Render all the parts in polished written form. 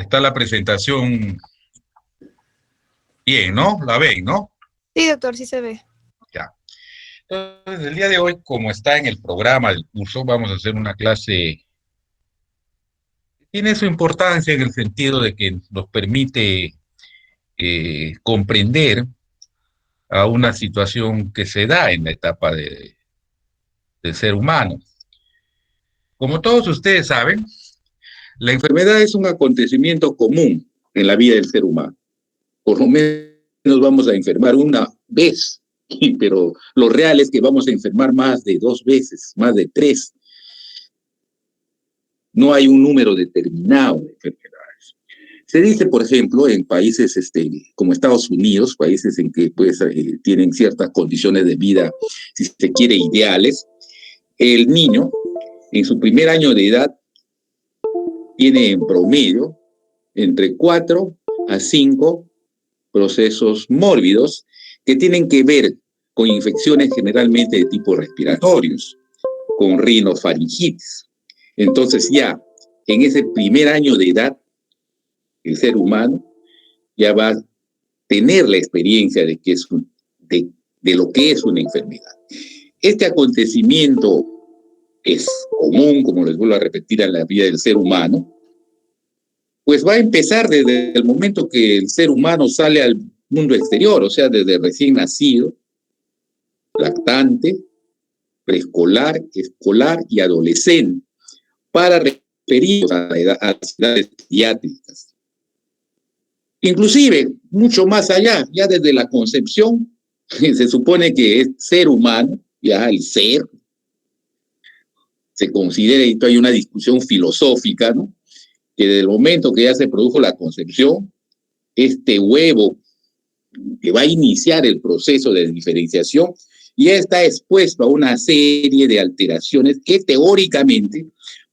Está la presentación bien, ¿no? La ven, ¿no? Sí, doctor, sí se ve. Ya. Entonces, el día de hoy, como está en el programa del curso, vamos a hacer una clase que tiene su importancia en el sentido de que nos permite comprender a una situación que se da en la etapa del ser humano. Como todos ustedes saben, la enfermedad es un acontecimiento común en la vida del ser humano. Por lo menos vamos a enfermar una vez, pero lo real es que vamos a enfermar más de 2 veces, más de 3. No hay un número determinado de enfermedades. Se dice, por ejemplo, en países como Estados Unidos, países en que pues, tienen ciertas condiciones de vida, si se quiere, ideales, el niño en su primer año de edad tiene en promedio entre 4 a 5 procesos mórbidos que tienen que ver con infecciones generalmente de tipo respiratorios, con rinofaringitis. Entonces ya en ese primer año de edad, el ser humano ya va a tener la experiencia de lo que es una enfermedad. Este acontecimiento es común, como les vuelvo a repetir, en la vida del ser humano, pues va a empezar desde el momento que el ser humano sale al mundo exterior, o sea, desde recién nacido, lactante, preescolar, escolar y adolescente, para referirnos a las edades pediátricas. Inclusive, mucho más allá, ya desde la concepción, se supone que es ser humano, ya el ser, se considera, y hay una discusión filosófica, ¿no? Que desde el momento que ya se produjo la concepción, este huevo que va a iniciar el proceso de diferenciación ya está expuesto a una serie de alteraciones que teóricamente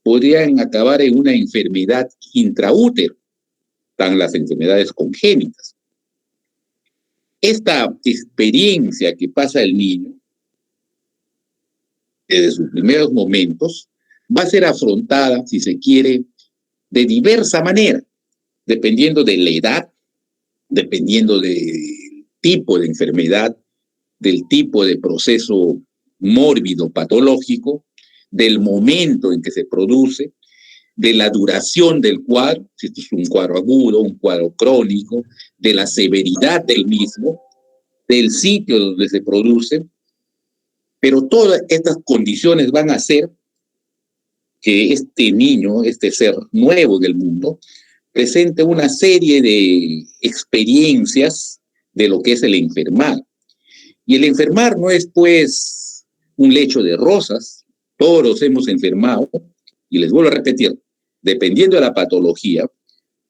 podrían acabar en una enfermedad intraútero, están las enfermedades congénitas. Esta experiencia que pasa el niño desde sus primeros momentos va a ser afrontada, si se quiere, de diversa manera, dependiendo de la edad, dependiendo del tipo de enfermedad, del tipo de proceso mórbido patológico, del momento en que se produce, de la duración del cuadro, si esto es un cuadro agudo, un cuadro crónico, de la severidad del mismo, del sitio donde se produce, pero todas estas condiciones van a hacer que este niño, este ser nuevo en el mundo, presente una serie de experiencias de lo que es el enfermar. Y el enfermar no es, pues, un lecho de rosas. Todos hemos enfermado, y les vuelvo a repetir, dependiendo de la patología,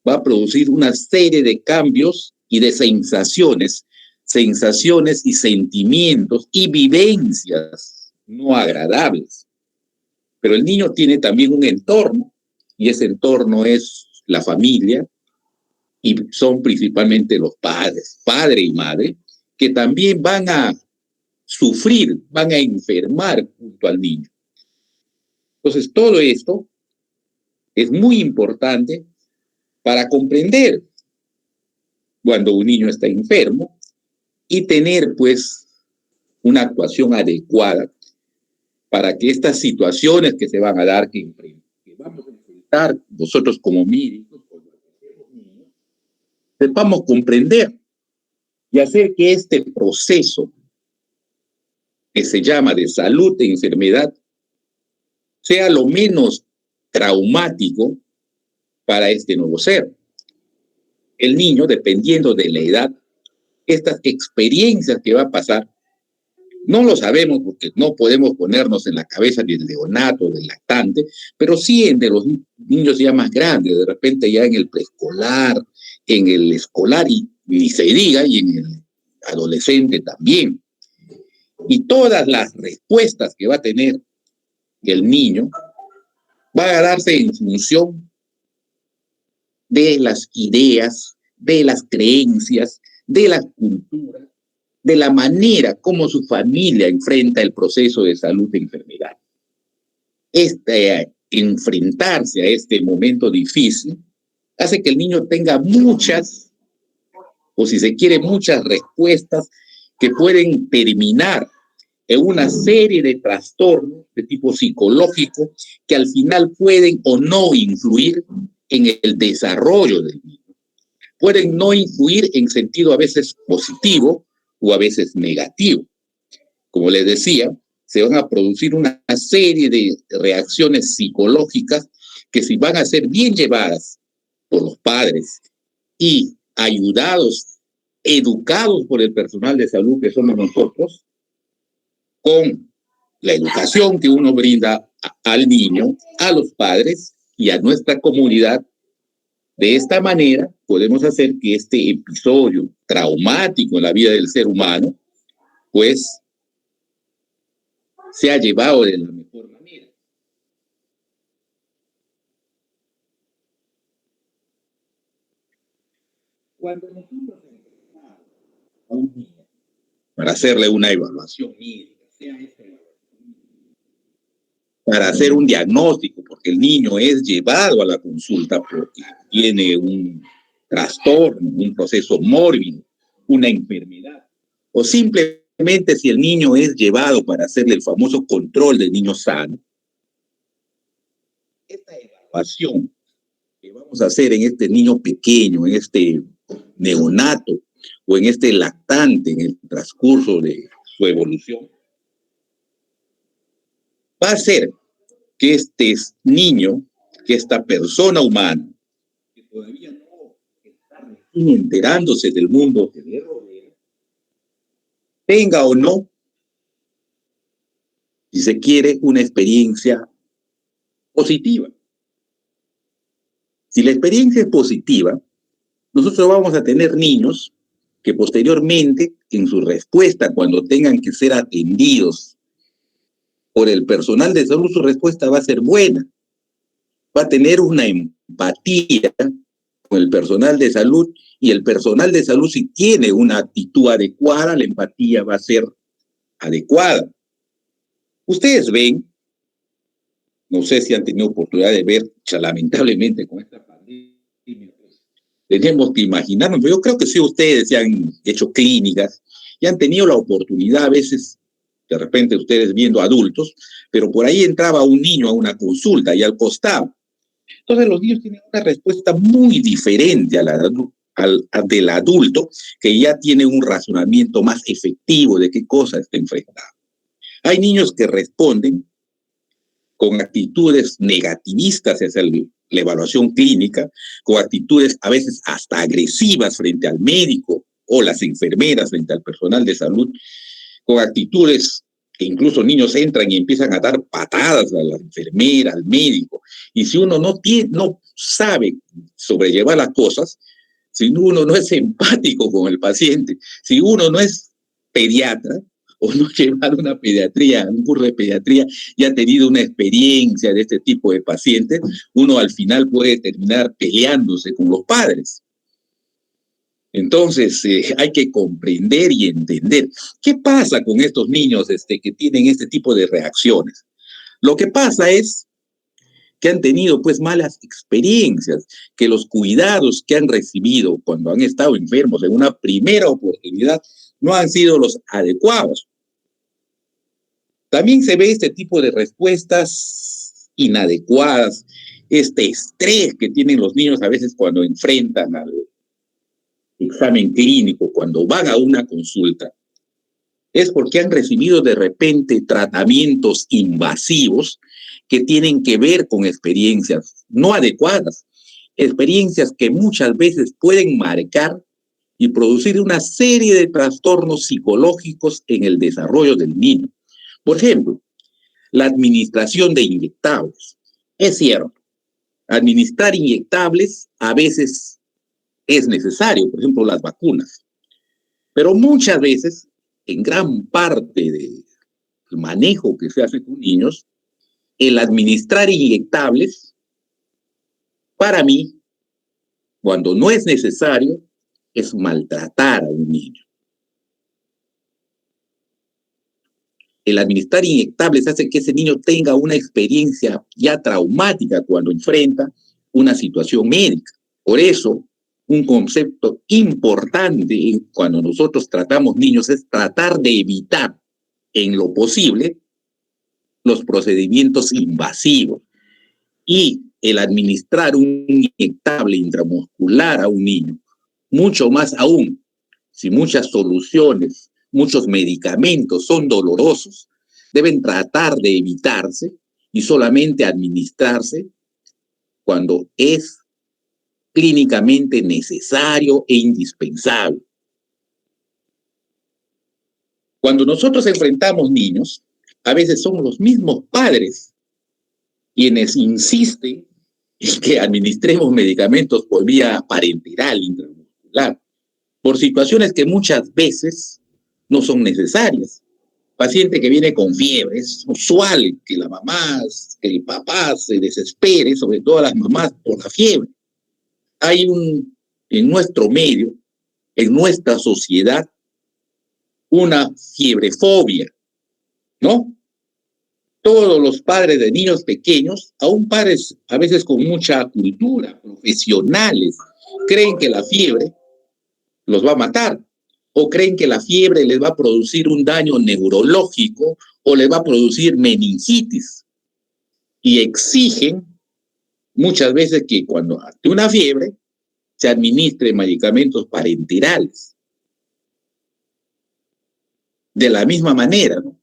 va a producir una serie de cambios y de sensaciones y sentimientos y vivencias no agradables. Pero el niño tiene también un entorno, y ese entorno es la familia, y son principalmente los padres, padre y madre, que también van a sufrir, van a enfermar junto al niño. Entonces, todo esto es muy importante para comprender cuando un niño está enfermo y tener, pues, una actuación adecuada para que estas situaciones que se van a dar, que vamos a enfrentar nosotros como médicos, sepamos comprender y hacer que este proceso que se llama de salud e enfermedad sea lo menos traumático para este nuevo ser. El niño, dependiendo de la edad, estas experiencias que va a pasar, no lo sabemos porque no podemos ponernos en la cabeza del neonato, del lactante, pero sí en de los niños ya más grandes, de repente ya en el preescolar, en el escolar y ni se diga, y en el adolescente también. Y todas las respuestas que va a tener el niño va a darse en función de las ideas, de las creencias, de la cultura, de la manera como su familia enfrenta el proceso de salud e enfermedad. Enfrentarse a este momento difícil hace que el niño tenga muchas, o si se quiere, muchas respuestas que pueden terminar en una serie de trastornos de tipo psicológico que al final pueden o no influir en el desarrollo del niño. Pueden no influir en sentido a veces positivo o a veces negativo. Como les decía, se van a producir una serie de reacciones psicológicas que si van a ser bien llevadas por los padres y ayudados, educados por el personal de salud que somos nosotros, con la educación que uno brinda al niño, a los padres y a nuestra comunidad. De esta manera podemos hacer que este episodio traumático en la vida del ser humano, pues, sea llevado de la mejor manera. Cuando nosotros empezamos a un niño para hacerle una evaluación médica, sea esta para hacer un diagnóstico, porque el niño es llevado a la consulta porque tiene un trastorno, un proceso mórbido, una enfermedad, o simplemente si el niño es llevado para hacerle el famoso control del niño sano, esta evaluación que vamos a hacer en este niño pequeño, en este neonato o en este lactante en el transcurso de su evolución, va a ser que este niño, que esta persona humana, que todavía no está enterándose del mundo que le rodea, tenga o no, si se quiere, una experiencia positiva. Si la experiencia es positiva, nosotros vamos a tener niños que posteriormente, en su respuesta, cuando tengan que ser atendidos por el personal de salud, su respuesta va a ser buena. Va a tener una empatía con el personal de salud y el personal de salud, si tiene una actitud adecuada, la empatía va a ser adecuada. Ustedes ven, no sé si han tenido oportunidad de ver, lamentablemente con esta pandemia, pues, tenemos que imaginarnos, pero yo creo que sí ustedes se han hecho clínicas y han tenido la oportunidad a veces, de repente ustedes viendo adultos, pero por ahí entraba un niño a una consulta y al costado. Entonces los niños tienen una respuesta muy diferente del adulto, que ya tiene un razonamiento más efectivo de qué cosa está enfrentando. Hay niños que responden con actitudes negativistas hacia la evaluación clínica, con actitudes a veces hasta agresivas frente al médico o las enfermeras frente al personal de salud, con actitudes que incluso niños entran y empiezan a dar patadas a la enfermera, al médico. Y si uno no sabe sobrellevar las cosas, si uno no es empático con el paciente, si uno no es pediatra, o no llevar una pediatría, un curso de pediatría y ha tenido una experiencia de este tipo de pacientes, uno al final puede terminar peleándose con los padres. Entonces, hay que comprender y entender qué pasa con estos niños que tienen este tipo de reacciones. Lo que pasa es que han tenido pues malas experiencias, que los cuidados que han recibido cuando han estado enfermos en una primera oportunidad no han sido los adecuados. También se ve este tipo de respuestas inadecuadas, este estrés que tienen los niños a veces cuando enfrentan al examen clínico, cuando van a una consulta, es porque han recibido de repente tratamientos invasivos que tienen que ver con experiencias no adecuadas, experiencias que muchas veces pueden marcar y producir una serie de trastornos psicológicos en el desarrollo del niño. Por ejemplo, la administración de inyectables. Es cierto, administrar inyectables a veces es necesario, por ejemplo, las vacunas, pero muchas veces, en gran parte del manejo que se hace con niños, el administrar inyectables, para mí, cuando no es necesario, es maltratar a un niño. El administrar inyectables hace que ese niño tenga una experiencia ya traumática cuando enfrenta una situación médica Por eso, un concepto importante cuando nosotros tratamos niños es tratar de evitar en lo posible los procedimientos invasivos y el administrar un inyectable intramuscular a un niño. Mucho más aún, si muchas soluciones, muchos medicamentos son dolorosos, deben tratar de evitarse y solamente administrarse cuando es clínicamente necesario e indispensable. Cuando nosotros enfrentamos niños, a veces son los mismos padres quienes insisten en que administremos medicamentos por vía parenteral intramuscular, por situaciones que muchas veces no son necesarias. Paciente que viene con fiebre, es usual que la mamá, que el papá se desespere, sobre todo las mamás, por la fiebre. Hay en nuestro medio, en nuestra sociedad, una fiebrefobia, ¿no? Todos los padres de niños pequeños, aún padres a veces con mucha cultura, profesionales, creen que la fiebre los va a matar, o creen que la fiebre les va a producir un daño neurológico o les va a producir meningitis. Y exigen muchas veces que cuando ante una fiebre se administren medicamentos parenterales. De la misma manera, ¿no?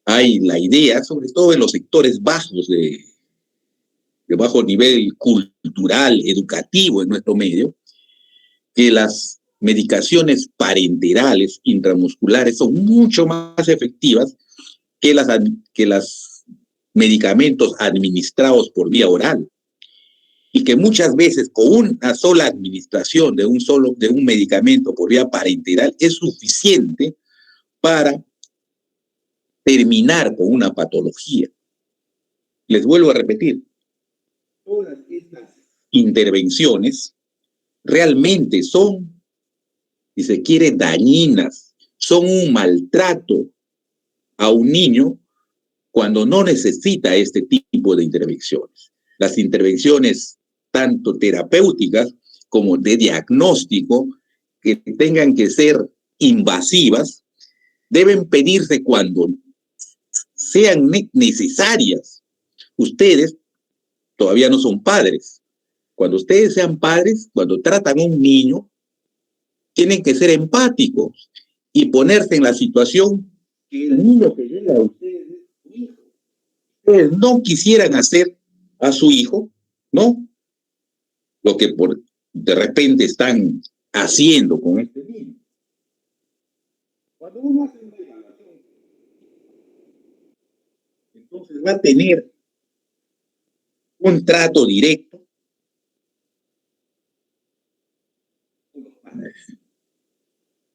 Hay la idea, sobre todo en los sectores bajos de bajo nivel cultural, educativo en nuestro medio, que las medicaciones parenterales intramusculares son mucho más efectivas que las medicamentos administrados por vía oral. Y que muchas veces con una sola administración de un medicamento por vía parenteral es suficiente para terminar con una patología. Les vuelvo a repetir, todas estas intervenciones realmente son, si se quiere, dañinas, son un maltrato a un niño cuando no necesita este tipo de intervenciones. Las intervenciones tanto terapéuticas como de diagnóstico, que tengan que ser invasivas, deben pedirse cuando sean necesarias. Ustedes todavía no son padres. Cuando ustedes sean padres, cuando tratan a un niño, tienen que ser empáticos y ponerse en la situación que el niño que llega a ustedes es su hijo. Ustedes no quisieran hacer a su hijo, ¿no? Lo que de repente están haciendo con este niño. Cuando uno hace una evaluación, entonces va a tener un trato directo con los padres.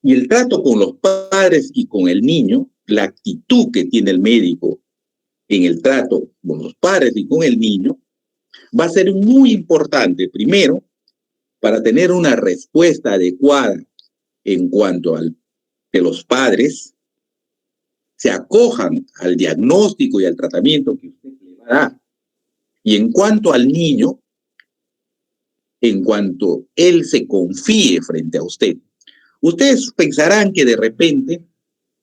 Y el trato con los padres y con el niño, la actitud que tiene el médico en el trato con los padres y con el niño, va a ser muy importante, primero, para tener una respuesta adecuada en cuanto al que los padres se acojan al diagnóstico y al tratamiento que usted le va a dar. Y en cuanto al niño, en cuanto él se confíe frente a usted. Ustedes pensarán que de repente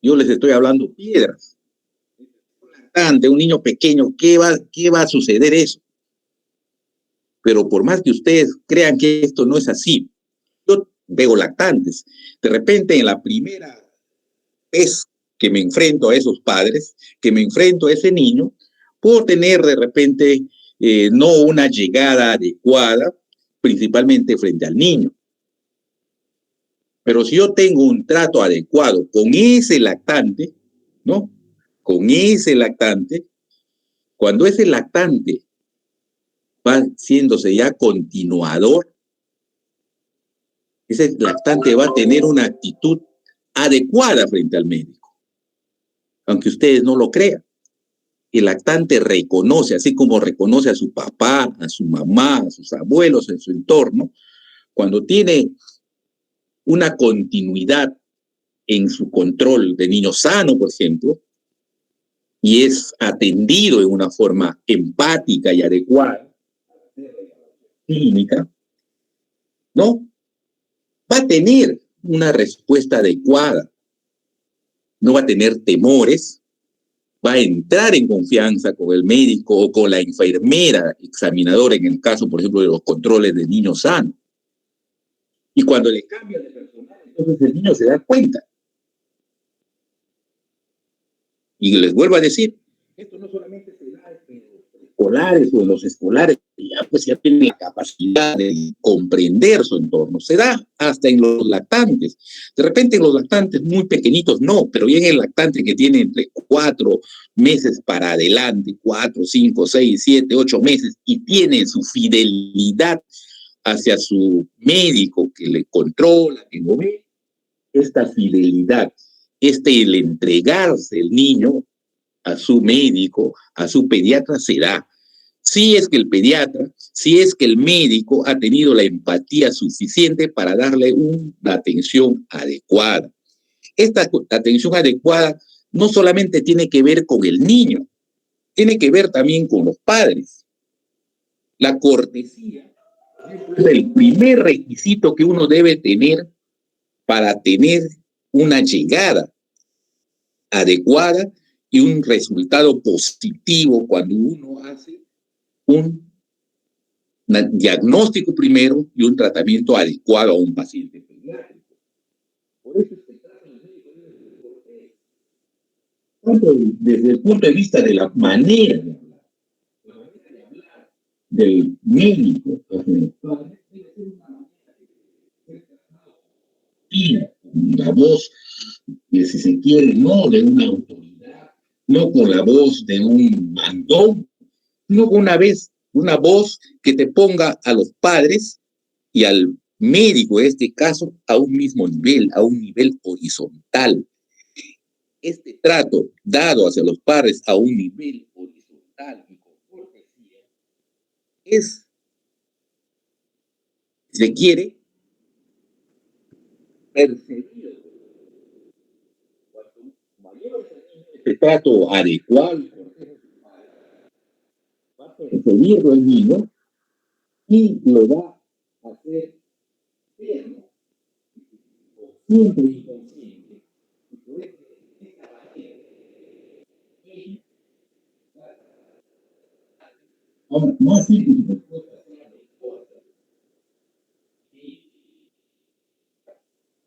yo les estoy hablando piedras. Ante un niño pequeño, ¿qué va a suceder eso? Pero por más que ustedes crean que esto no es así, yo veo lactantes. De repente, en la primera vez que me enfrento a esos padres, que me enfrento a ese niño, puedo tener de repente no una llegada adecuada, principalmente frente al niño. Pero si yo tengo un trato adecuado con ese lactante, ¿no? Con ese lactante, cuando ese lactante va siéndose ya continuador, ese lactante va a tener una actitud adecuada frente al médico, aunque ustedes no lo crean. El lactante reconoce, así como reconoce a su papá, a su mamá, a sus abuelos en su entorno, cuando tiene una continuidad en su control de niño sano, por ejemplo, y es atendido en una forma empática y adecuada, clínica, ¿no? Va a tener una respuesta adecuada, no va a tener temores, va a entrar en confianza con el médico o con la enfermera examinadora en el caso, por ejemplo, de los controles de niños sanos. Y cuando le cambia de personal, entonces el niño se da cuenta. Y les vuelvo a decir, esto no solamente se da en los escolares o en los escolares, ya pues ya tienen la capacidad de comprender su entorno, se da hasta en los lactantes. De repente en los lactantes muy pequeñitos no, pero bien el lactante que tiene entre 4 meses para adelante, 4, 5, 6, 7, 8 meses, y tiene su fidelidad hacia su médico que le controla, que lo ve, esta fidelidad, el entregarse el niño a su médico, a su pediatra, se da. Si es que el pediatra, si es que el médico ha tenido la empatía suficiente para darle una atención adecuada. Esta atención adecuada no solamente tiene que ver con el niño, tiene que ver también con los padres. La cortesía es el primer requisito que uno debe tener para tener una llegada adecuada y un resultado positivo cuando uno hace un diagnóstico primero y un tratamiento adecuado a un paciente pediátrico. Por eso se trata de tanto desde el punto de vista de la manera de hablar, del médico hacia los padres, la voz, si se quiere, no de una autoridad, no con la voz de un mandón, sino con una voz que te ponga a los padres y al médico, en este caso, a un mismo nivel, a un nivel horizontal. Este trato dado hacia los padres a un nivel horizontal y con cortesía es, si se quiere, perseguir este trato adecuado va a perseguirlo el niño y lo va a hacer bien, consciente y inconsciente. Ahora, no así que su respuesta sea respuesta.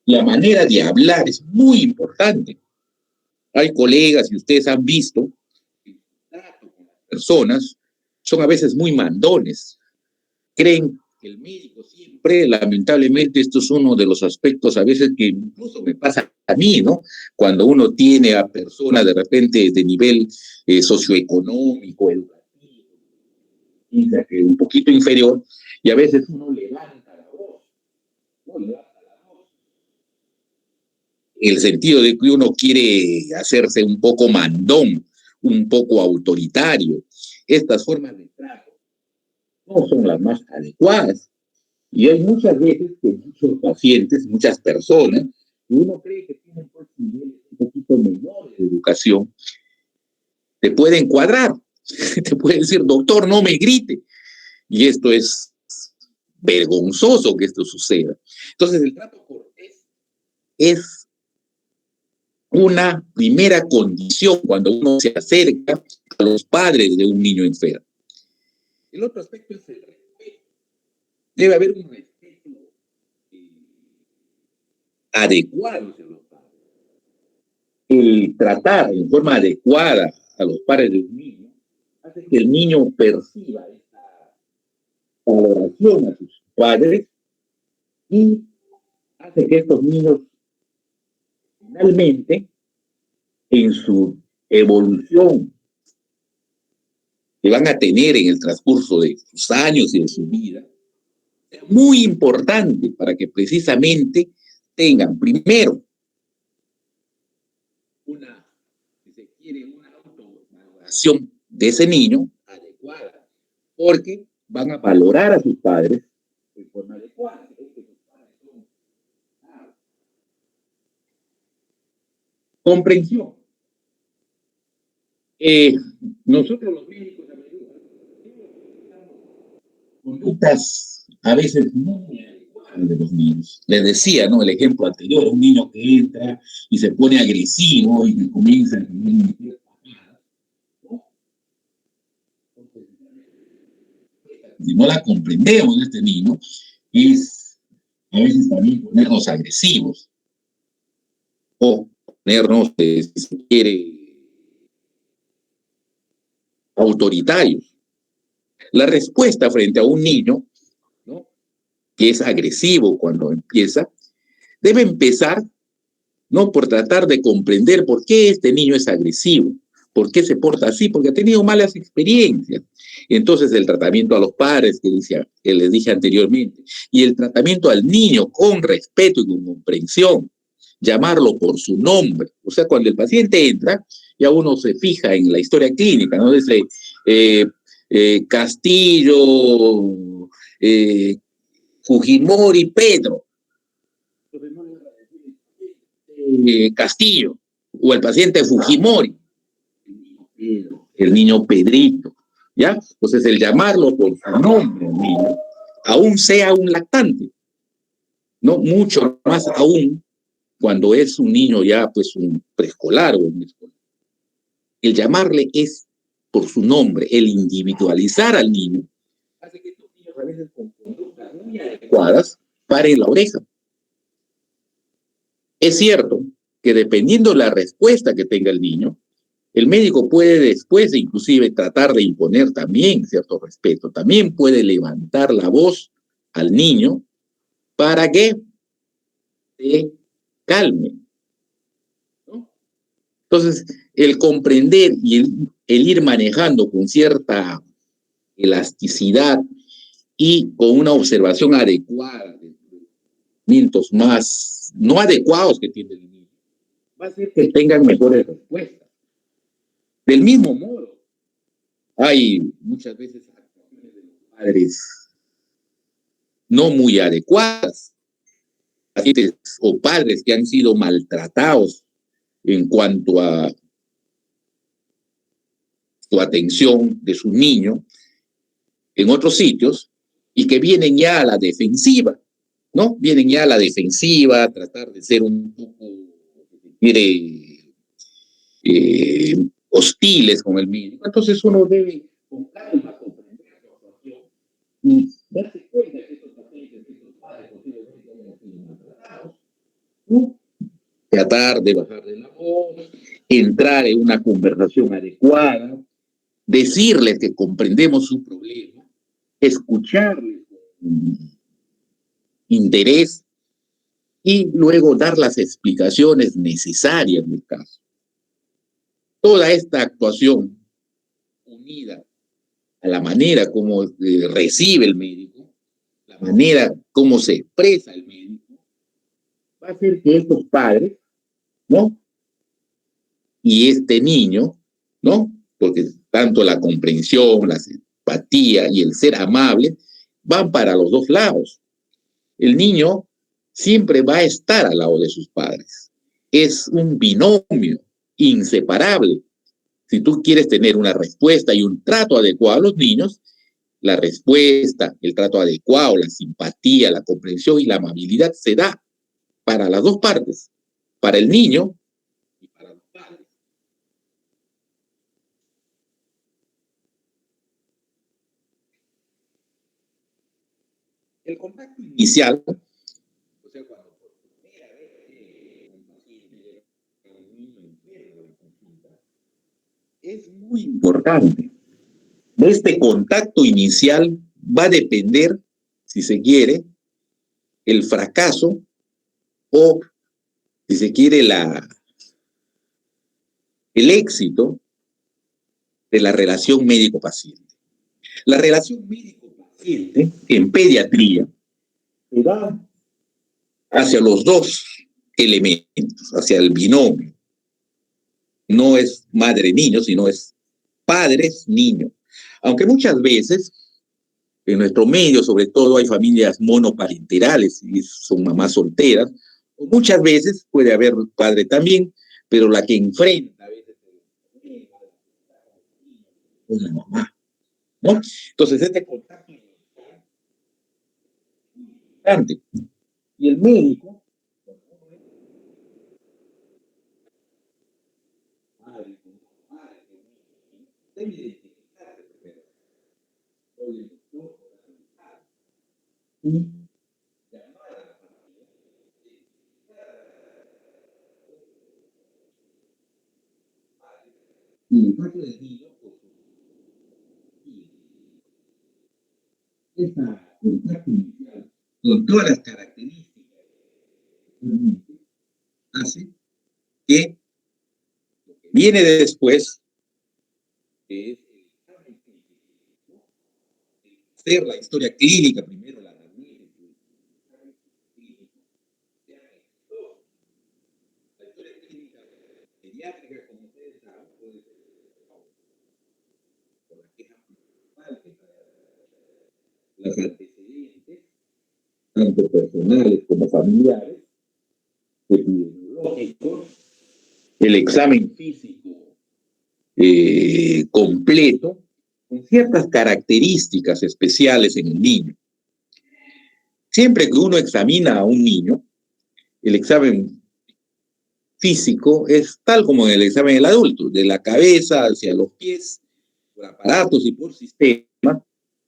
La manera de hablar es muy importante. Hay colegas, y ustedes han visto, que las personas son a veces muy mandones. Creen que el médico siempre, lamentablemente, esto es uno de los aspectos a veces que incluso me pasa a mí, ¿no? Cuando uno tiene a personas de repente de nivel socioeconómico, educativo, un poquito inferior, y a veces uno levanta la voz, ¿no? Levanta la voz el sentido de que uno quiere hacerse un poco mandón, un poco autoritario. Estas formas de trato no son las más adecuadas. Y hay muchas veces que muchos pacientes, muchas personas, uno cree que tienen pues, niveles un poquito menores de educación, te pueden cuadrar, te pueden decir, doctor, no me grite. Y esto es vergonzoso que esto suceda. Entonces, el trato cortés es una primera condición cuando uno se acerca a los padres de un niño enfermo. El otro aspecto es el respeto. Debe haber un respeto adecuado hacia los padres. El tratar en forma adecuada a los padres de un niño hace que el niño perciba esta valoración a sus padres y hace que estos niños finalmente en su evolución que van a tener en el transcurso de sus años y de su vida, es muy importante para que precisamente tengan primero una, si se quiere, una autovaloración de ese niño adecuada, porque van a valorar a sus padres de forma adecuada. Comprensión. Nosotros los médicos a menudo conductas a veces muy adecuadas. de los niños. Les decía, ¿no? El ejemplo anterior, un niño que entra y se pone agresivo y que comienza a tener, ¿no? Si no la comprendemos de este niño, es a veces también ponernos agresivos o ponernos, si se quiere, autoritarios. La respuesta frente a un niño, ¿no?, que es agresivo cuando empieza, debe empezar, ¿no?, por tratar de comprender por qué este niño es agresivo, por qué se porta así, porque ha tenido malas experiencias. Entonces el tratamiento a los padres que les dije anteriormente, y el tratamiento al niño con respeto y con comprensión, llamarlo por su nombre. O sea, cuando el paciente entra, ya uno se fija en la historia clínica, ¿no? Dice Castillo, Fujimori, Pedro. Castillo, o el paciente Fujimori, el niño Pedrito, ¿ya? Entonces el llamarlo por su nombre, el niño, aún sea un lactante, ¿no? Mucho más aún cuando es un niño ya, pues, un preescolar o un escolar. El llamarle es por su nombre, el individualizar al niño, hace que estos niños a veces con conductas muy adecuadas paren la oreja. Es cierto que dependiendo de la respuesta que tenga el niño, el médico puede después inclusive tratar de imponer también cierto respeto, también puede levantar la voz al niño para que se calme, ¿no? Entonces, el comprender y el ir manejando con cierta elasticidad y con una observación adecuada de movimientos más no adecuados que tiene el niño, va a hacer que tengan mejores respuestas. Del mismo modo, hay muchas veces actuaciones de los padres no muy adecuadas, o padres que han sido maltratados en cuanto a su atención de su niño en otros sitios y que vienen ya a la defensiva, ¿no? Vienen ya a la defensiva, a tratar de ser un poco, quiere, hostiles con el médico. Entonces uno debe con calma comprender la situación y darse cuenta que estos pacientes, que estos padres posiblemente hayan sido maltratados, ¿no? Tratar de bajar de la voz, entrar en una conversación adecuada, decirles que comprendemos su problema, escucharles con interés y luego dar las explicaciones necesarias del caso. Toda esta actuación unida a la manera como recibe el médico, la manera como se expresa el médico, va a hacer que estos padres, ¿no?, y este niño, ¿no?, porque tanto la comprensión, la simpatía y el ser amable van para los dos lados. El niño siempre va a estar al lado de sus padres. Es un binomio inseparable. Si tú quieres tener una respuesta y un trato adecuado a los niños, la respuesta, el trato adecuado, la simpatía, la comprensión y la amabilidad se da para las dos partes, para el niño y para los padres. El contacto inicial, o sea, cuando por primera vez un paciente, un niño enfermo de consulta, es muy importante. De este contacto inicial va a depender, si se quiere, el fracaso o, si se quiere, el éxito de la relación médico-paciente. La relación médico-paciente en pediatría se da hacia los dos elementos, hacia el binomio. No es madre-niño, sino es padres-niño. Aunque muchas veces en nuestro medio, sobre todo, hay familias monoparenterales y son mamás solteras, o muchas veces puede haber padre también, pero la que enfrenta a veces es la mamá, ¿no? Entonces, este contacto Y el médico debe identificarse primero. Y y el caso del niño, pues, esa contacto inicial con todas las características hace que viene después es hacer la historia clínica primero, la historia clínica pediátrica, como ustedes saben, puede ser por la queja principal, que las antecedentes, tanto personales como familiares, epidemiológicos, el examen físico completo, con ciertas características especiales en el niño. Siempre que uno examina a un niño, el examen físico es tal como en el examen del adulto, de la cabeza hacia los pies, por aparatos y por sistema,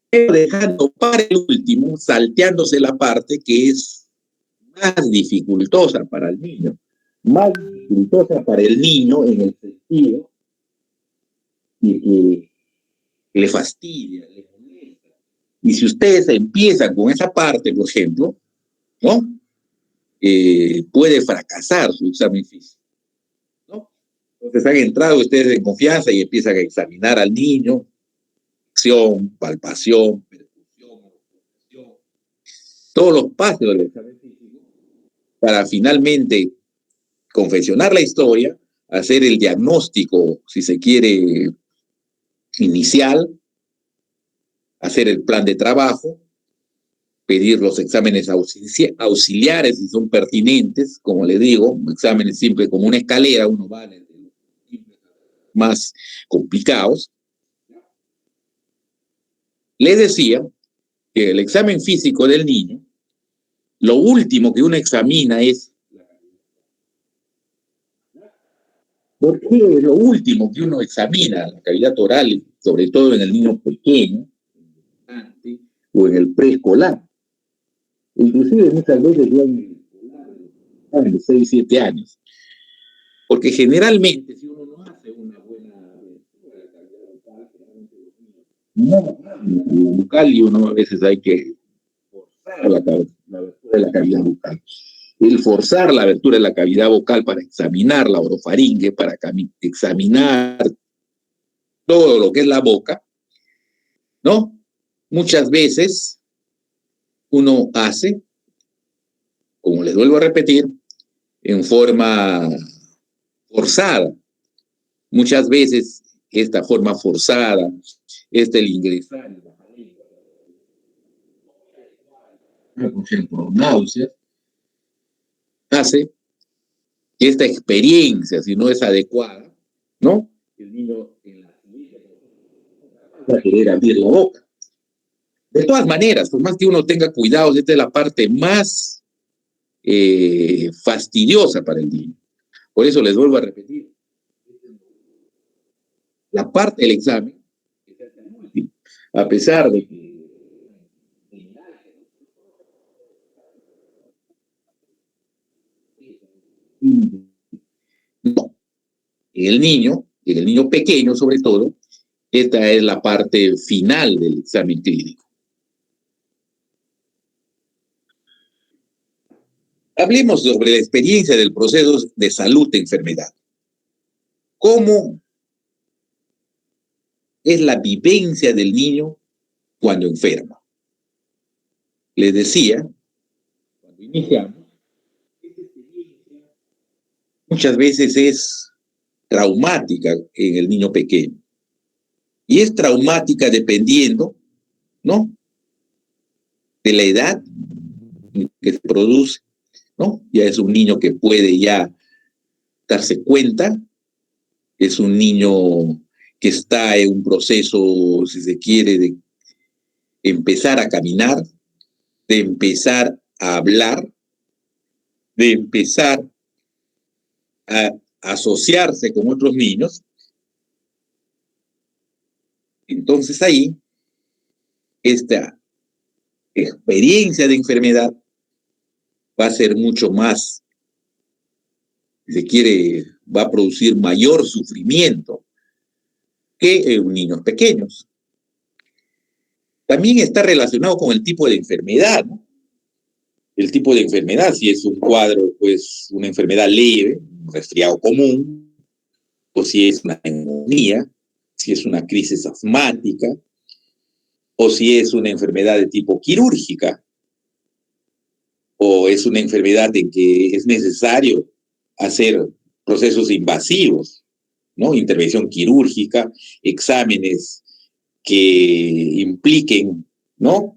pero dejando para el último, salteándose la parte que es más dificultosa para el niño. Más dificultosa para el niño en el sentido de que le fastidia, le molesta. Y si ustedes empiezan con esa parte, por ejemplo, ¿no? Puede fracasar su examen físico, ¿no? Entonces han entrado ustedes en confianza y empiezan a examinar al niño, acción, palpación, percusión, todos los pasos del examen físico, para finalmente confeccionar la historia, hacer el diagnóstico, si se quiere, inicial, hacer el plan de trabajo, pedir los exámenes auxiliares si son pertinentes, como le digo, exámenes simples como una escalera, uno va desde los más complicados. Le decía que el examen físico del niño, lo último que uno examina es, ¿por qué es lo último que uno examina? La cavidad oral, sobre todo en el niño pequeño, o en el preescolar. Inclusive muchas veces ya en de 6, 7 años. Porque generalmente, si uno no hace una buena bucal, y uno a veces hay que forzar la abertura de la cavidad bucal. El forzar la abertura de la cavidad vocal para examinar la orofaringe, para examinar todo lo que es la boca, ¿no? Muchas veces uno hace, como les vuelvo a repetir, en forma forzada. Muchas veces esta forma forzada, el ingresar, por ejemplo, náuseas, hace que esta experiencia, si no es adecuada, ¿no? El niño en la va a querer abrir la boca. De todas maneras, por más que uno tenga cuidado, esta es la parte más fastidiosa para el niño. Por eso les vuelvo a repetir. La parte del examen, a pesar de que no, en el niño pequeño sobre todo, esta es la parte final del examen clínico. Hablemos sobre la experiencia del proceso de salud de enfermedad. ¿Cómo es la vivencia del niño cuando enferma? Les decía, cuando iniciamos, muchas veces es traumática en el niño pequeño. Y es traumática dependiendo, ¿no? De la edad que se produce, ¿no? Ya es un niño que puede ya darse cuenta, es un niño que está en un proceso, si se quiere, de empezar a caminar, de empezar a hablar, de empezar a asociarse con otros niños, entonces ahí esta experiencia de enfermedad va a ser mucho más, si se quiere, va a producir mayor sufrimiento que en niños pequeños. También está relacionado con el tipo de enfermedad, ¿no? El tipo de enfermedad, si es un cuadro, pues una enfermedad leve, un resfriado común, o si es una neumonía, si es una crisis asmática, o si es una enfermedad de tipo quirúrgica, o es una enfermedad en que es necesario hacer procesos invasivos, ¿no? Intervención quirúrgica, exámenes que impliquen, ¿no?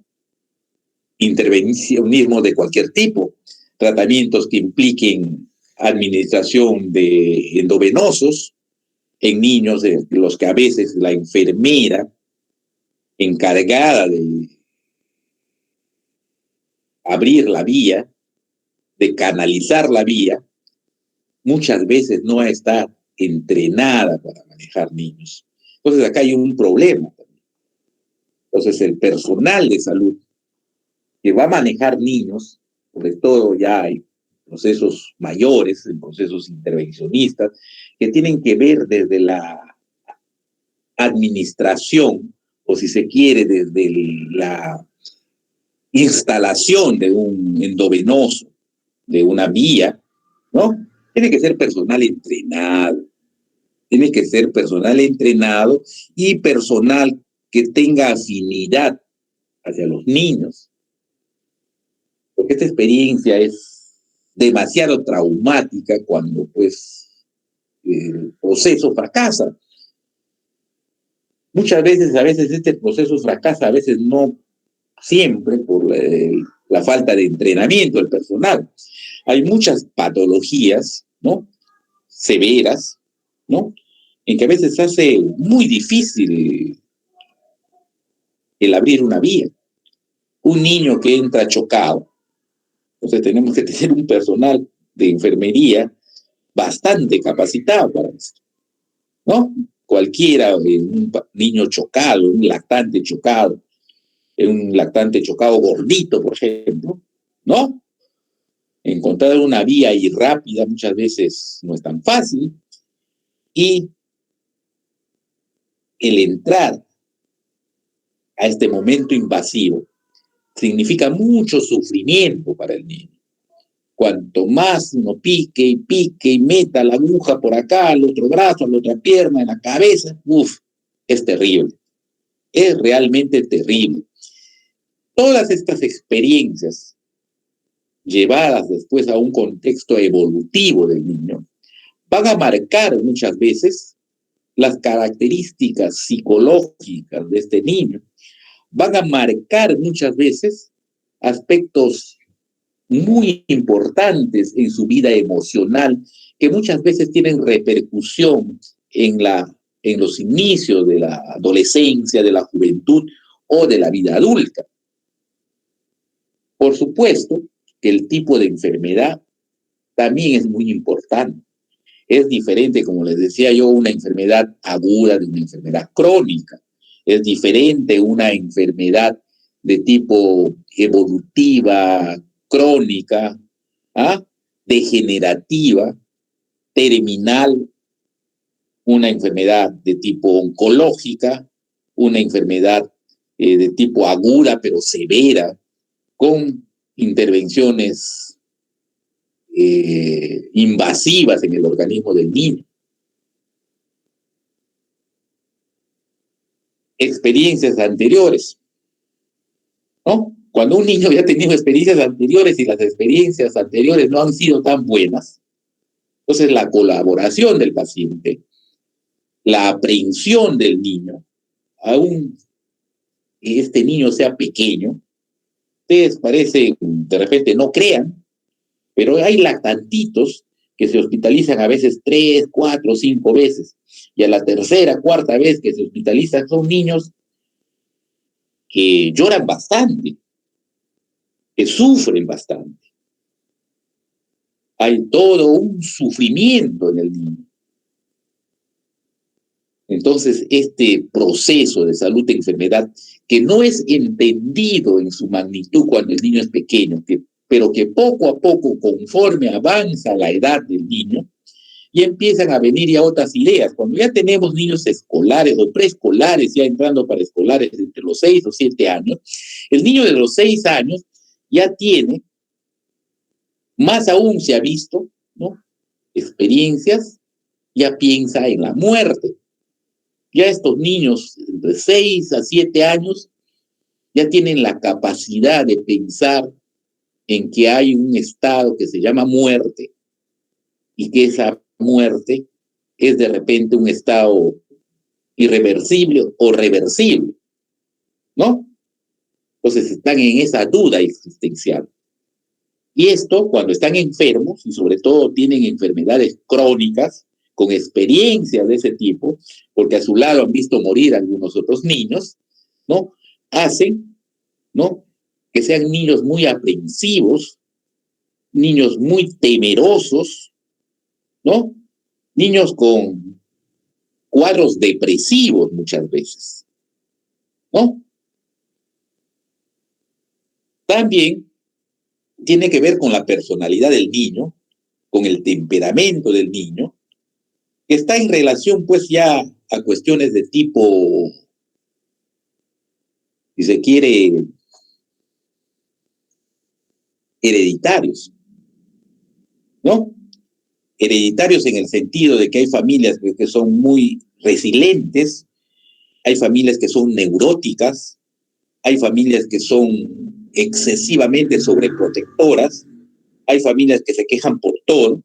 Intervencionismo de cualquier tipo, tratamientos que impliquen administración de endovenosos en niños de los que a veces la enfermera encargada de abrir la vía, de canalizar la vía, muchas veces no está entrenada para manejar niños. Entonces acá hay un problema. Entonces el personal de salud que va a manejar niños, sobre todo ya hay procesos mayores, en procesos intervencionistas, que tienen que ver desde la administración, o si se quiere, desde la instalación de un endovenoso, de una vía, ¿no? Tiene que ser personal entrenado, tiene que ser personal entrenado y personal que tenga afinidad hacia los niños, porque esta experiencia es demasiado traumática cuando pues el proceso fracasa. Muchas veces, a veces este proceso fracasa, a veces no siempre por la falta de entrenamiento del personal. Hay muchas patologías, ¿no? Severas, ¿no? En que a veces hace muy difícil el abrir una vía. Un niño que entra chocado, entonces tenemos que tener un personal de enfermería bastante capacitado para esto, ¿no? Cualquiera, un niño chocado, un lactante chocado gordito, por ejemplo, ¿no? Encontrar una vía ahí rápida muchas veces no es tan fácil, y el entrar a este momento invasivo significa mucho sufrimiento para el niño. Cuanto más uno pique y pique y meta la aguja por acá, al otro brazo, a la otra pierna, en la cabeza, es terrible. Es realmente terrible. Todas estas experiencias llevadas después a un contexto evolutivo del niño van a marcar muchas veces las características psicológicas de este niño, van a marcar muchas veces aspectos muy importantes en su vida emocional, que muchas veces tienen repercusión en los inicios de la adolescencia, de la juventud o de la vida adulta. Por supuesto que el tipo de enfermedad también es muy importante. Es diferente, como les decía yo, una enfermedad aguda de una enfermedad crónica. Es diferente una enfermedad de tipo evolutiva, crónica, ¿ah? Degenerativa, terminal, una enfermedad de tipo oncológica, una enfermedad de tipo aguda pero severa, con intervenciones invasivas en el organismo del niño. Experiencias anteriores, ¿no? Cuando un niño ya ha tenido experiencias anteriores y las experiencias anteriores no han sido tan buenas, entonces la colaboración del paciente, la aprehensión del niño, aún que este niño sea pequeño, ustedes parece, de repente no crean, pero hay lactantitos que se hospitalizan a veces 3, 4, 5 veces, y a la tercera, cuarta vez que se hospitalizan son niños que lloran bastante, que sufren bastante. Hay todo un sufrimiento en el niño. Entonces, este proceso de salud e enfermedad, que no es entendido en su magnitud cuando el niño es pequeño, pero que poco a poco, conforme avanza la edad del niño, ya empiezan a venir ya otras ideas. Cuando ya tenemos niños escolares o preescolares, ya entrando para escolares entre los 6 o 7 años, el niño de los 6 años ya tiene, más aún se ha visto, ¿no?, experiencias, ya piensa en la muerte. Ya estos niños de 6 a 7 años ya tienen la capacidad de pensar en que hay un estado que se llama muerte y que esa muerte es de repente un estado irreversible o reversible, ¿no? Entonces están en esa duda existencial. Y esto, cuando están enfermos y sobre todo tienen enfermedades crónicas, con experiencias de ese tipo, porque a su lado han visto morir a algunos otros niños, ¿no?, hacen, ¿no?, que sean niños muy aprensivos, niños muy temerosos, ¿no?, niños con cuadros depresivos muchas veces, ¿no? También tiene que ver con la personalidad del niño, con el temperamento del niño, que está en relación pues ya a cuestiones de tipo, si se quiere, hereditarios, ¿no? Hereditarios en el sentido de que hay familias que son muy resilientes, hay familias que son neuróticas, hay familias que son excesivamente sobreprotectoras, hay familias que se quejan por todo.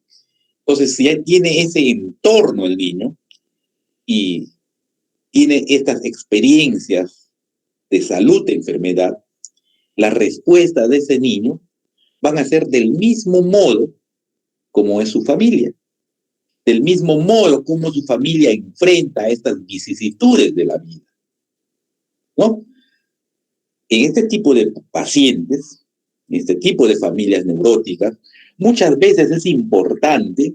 Entonces, si ya tiene ese entorno el niño y tiene estas experiencias de salud, de enfermedad, las respuestas de ese niño van a ser del mismo modo como es su familia, del mismo modo como su familia enfrenta estas vicisitudes de la vida, ¿no? En este tipo de pacientes, en este tipo de familias neuróticas, muchas veces es importante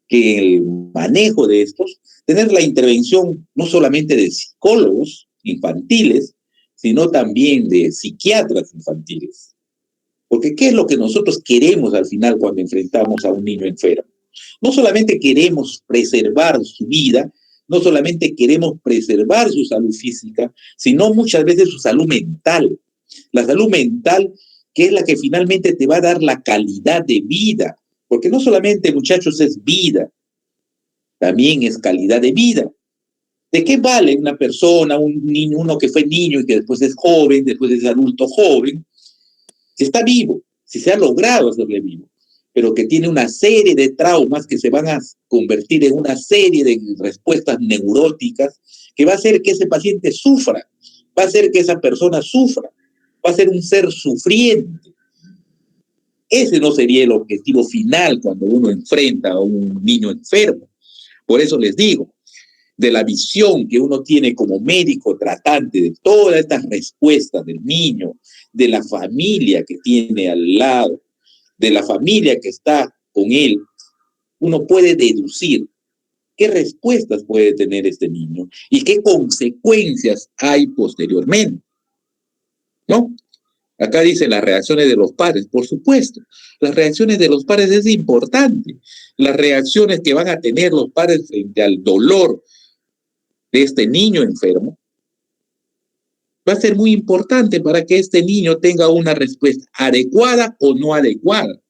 que el manejo de estos, tener la intervención no solamente de psicólogos infantiles, sino también de psiquiatras infantiles. Porque ¿qué es lo que nosotros queremos al final cuando enfrentamos a un niño enfermo? No solamente queremos preservar su vida, no solamente queremos preservar su salud física, sino muchas veces su salud mental. La salud mental, que es la que finalmente te va a dar la calidad de vida. Porque no solamente, muchachos, es vida, también es calidad de vida. ¿De qué vale una persona, un niño, uno que fue niño y que después es joven, después es adulto joven, si está vivo, si se ha logrado hacerle vivo, pero que tiene una serie de traumas que se van a convertir en una serie de respuestas neuróticas que va a hacer que ese paciente sufra, va a hacer que esa persona sufra, va a ser un ser sufriente? Ese no sería el objetivo final cuando uno enfrenta a un niño enfermo. Por eso les digo, de la visión que uno tiene como médico tratante de todas estas respuestas del niño, de la familia que tiene al lado, de la familia que está con él, uno puede deducir qué respuestas puede tener este niño y qué consecuencias hay posteriormente, ¿no? Acá dice las reacciones de los padres, por supuesto. Las reacciones de los padres es importante. Las reacciones que van a tener los padres frente al dolor de este niño enfermo va a ser muy importante para que este niño tenga una respuesta adecuada o no adecuada.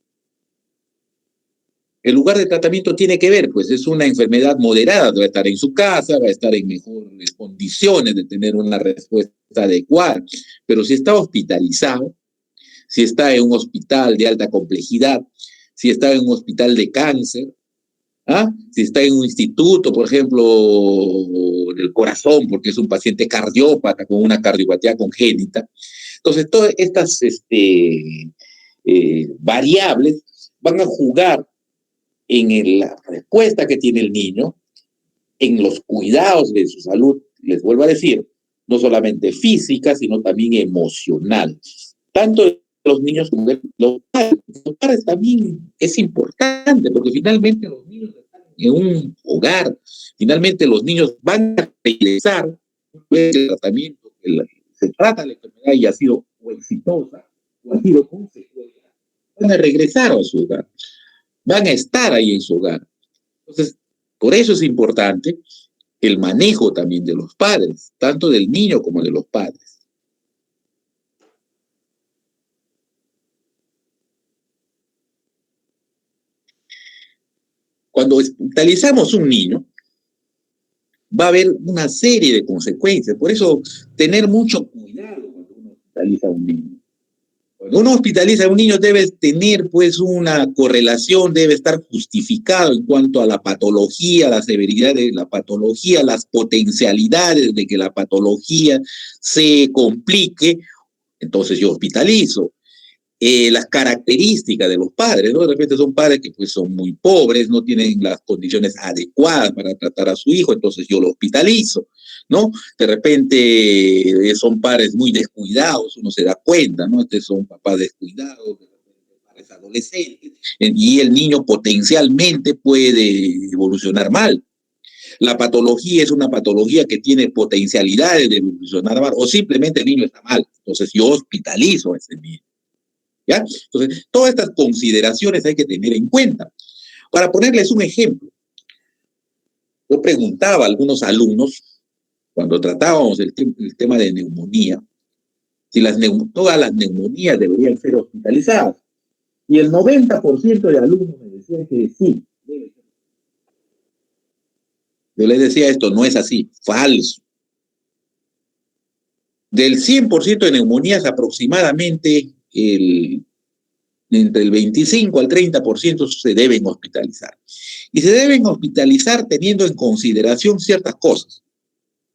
El lugar de tratamiento tiene que ver, pues es una enfermedad moderada, va a estar en su casa, va a estar en mejores condiciones de tener una respuesta adecuada. Pero si está hospitalizado, si está en un hospital de alta complejidad, si está en un hospital de cáncer, ¿ah?, si está en un instituto, por ejemplo, del corazón, porque es un paciente cardiópata con una cardiopatía congénita. Entonces, todas estas variables van a jugar en la respuesta que tiene el niño, en los cuidados de su salud, les vuelvo a decir, no solamente física, sino también emocional, tanto los niños, los padres también es importante, porque finalmente los niños están en un hogar, finalmente los niños van a regresar, el tratamiento, se trata la enfermedad y ha sido o exitosa o ha sido consecuencia, van a regresar a su hogar, van a estar ahí en su hogar. Entonces, por eso es importante el manejo también de los padres, tanto del niño como de los padres. Cuando hospitalizamos un niño, va a haber una serie de consecuencias. Por eso, tener mucho cuidado cuando uno hospitaliza a un niño. Cuando uno hospitaliza a un niño debe tener pues una correlación, debe estar justificado en cuanto a la patología, la severidad de la patología, las potencialidades de que la patología se complique. Entonces yo hospitalizo. Las características de los padres, ¿no? De repente son padres que pues son muy pobres, no tienen las condiciones adecuadas para tratar a su hijo, entonces yo lo hospitalizo, ¿no? De repente son padres muy descuidados, uno se da cuenta, ¿no? Son papás descuidados, padres adolescentes, y el niño potencialmente puede evolucionar mal. La patología es una patología que tiene potencialidades de evolucionar mal, o simplemente el niño está mal, entonces yo hospitalizo a ese niño. ¿Ya? Entonces, todas estas consideraciones hay que tener en cuenta. Para ponerles un ejemplo, yo preguntaba a algunos alumnos, cuando tratábamos el tema de neumonía, si todas las neumonías deberían ser hospitalizadas. Y el 90% de alumnos me decían que sí. Yo les decía esto, no es así, falso. Del 100% de neumonías, aproximadamente entre el 25 al 30% se deben hospitalizar. Y se deben hospitalizar teniendo en consideración ciertas cosas.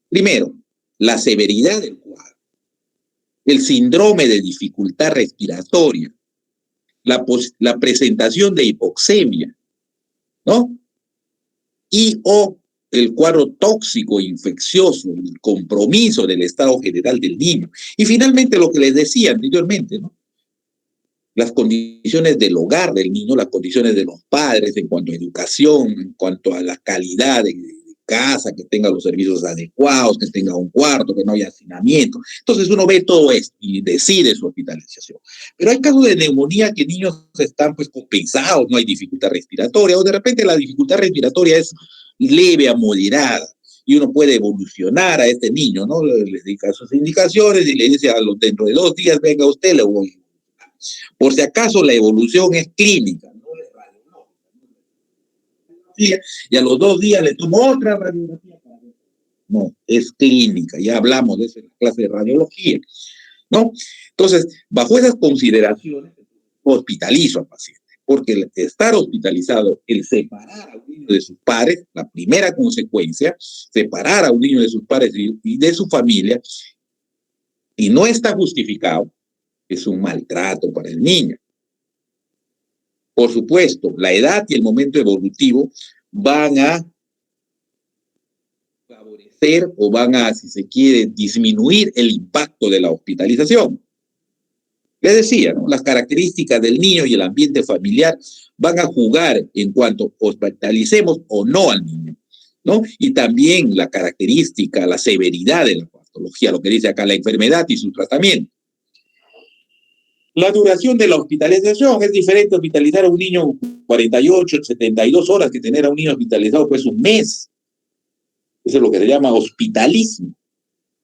Primero, la severidad del cuadro, el síndrome de dificultad respiratoria, la presentación de hipoxemia, ¿no? Y o el cuadro tóxico, infeccioso, el compromiso del estado general del niño. Y finalmente lo que les decía anteriormente, ¿no? Las condiciones del hogar del niño, las condiciones de los padres en cuanto a educación, en cuanto a la calidad de casa, que tenga los servicios adecuados, que tenga un cuarto, que no haya hacinamiento. Entonces uno ve todo esto y decide su hospitalización. Pero hay casos de neumonía que niños están pues compensados, no hay dificultad respiratoria, o de repente la dificultad respiratoria es leve a moderada y uno puede evolucionar a este niño, ¿no? Le dedica sus indicaciones y le dice dentro de 2 días, venga usted, le voy. Por si acaso la evolución es clínica, no es radiológica. Y a los 2 días le tomo otra radiografía. No, es clínica, ya hablamos de eso en la clase de radiología, ¿no? Entonces, bajo esas consideraciones, hospitalizo al paciente, porque el estar hospitalizado, el separar a un niño de sus padres, la primera consecuencia, separar a un niño de sus padres y de su familia, y no está justificado, es un maltrato para el niño. Por supuesto, la edad y el momento evolutivo van a favorecer o van a, si se quiere, disminuir el impacto de la hospitalización. Les decía, ¿no? Las características del niño y el ambiente familiar van a jugar en cuanto hospitalicemos o no al niño, ¿no? Y también la característica, la severidad de la patología, lo que dice acá, la enfermedad y su tratamiento. La duración de la hospitalización es diferente hospitalizar a un niño 48, 72 horas que tener a un niño hospitalizado pues un mes. Eso es lo que se llama hospitalismo.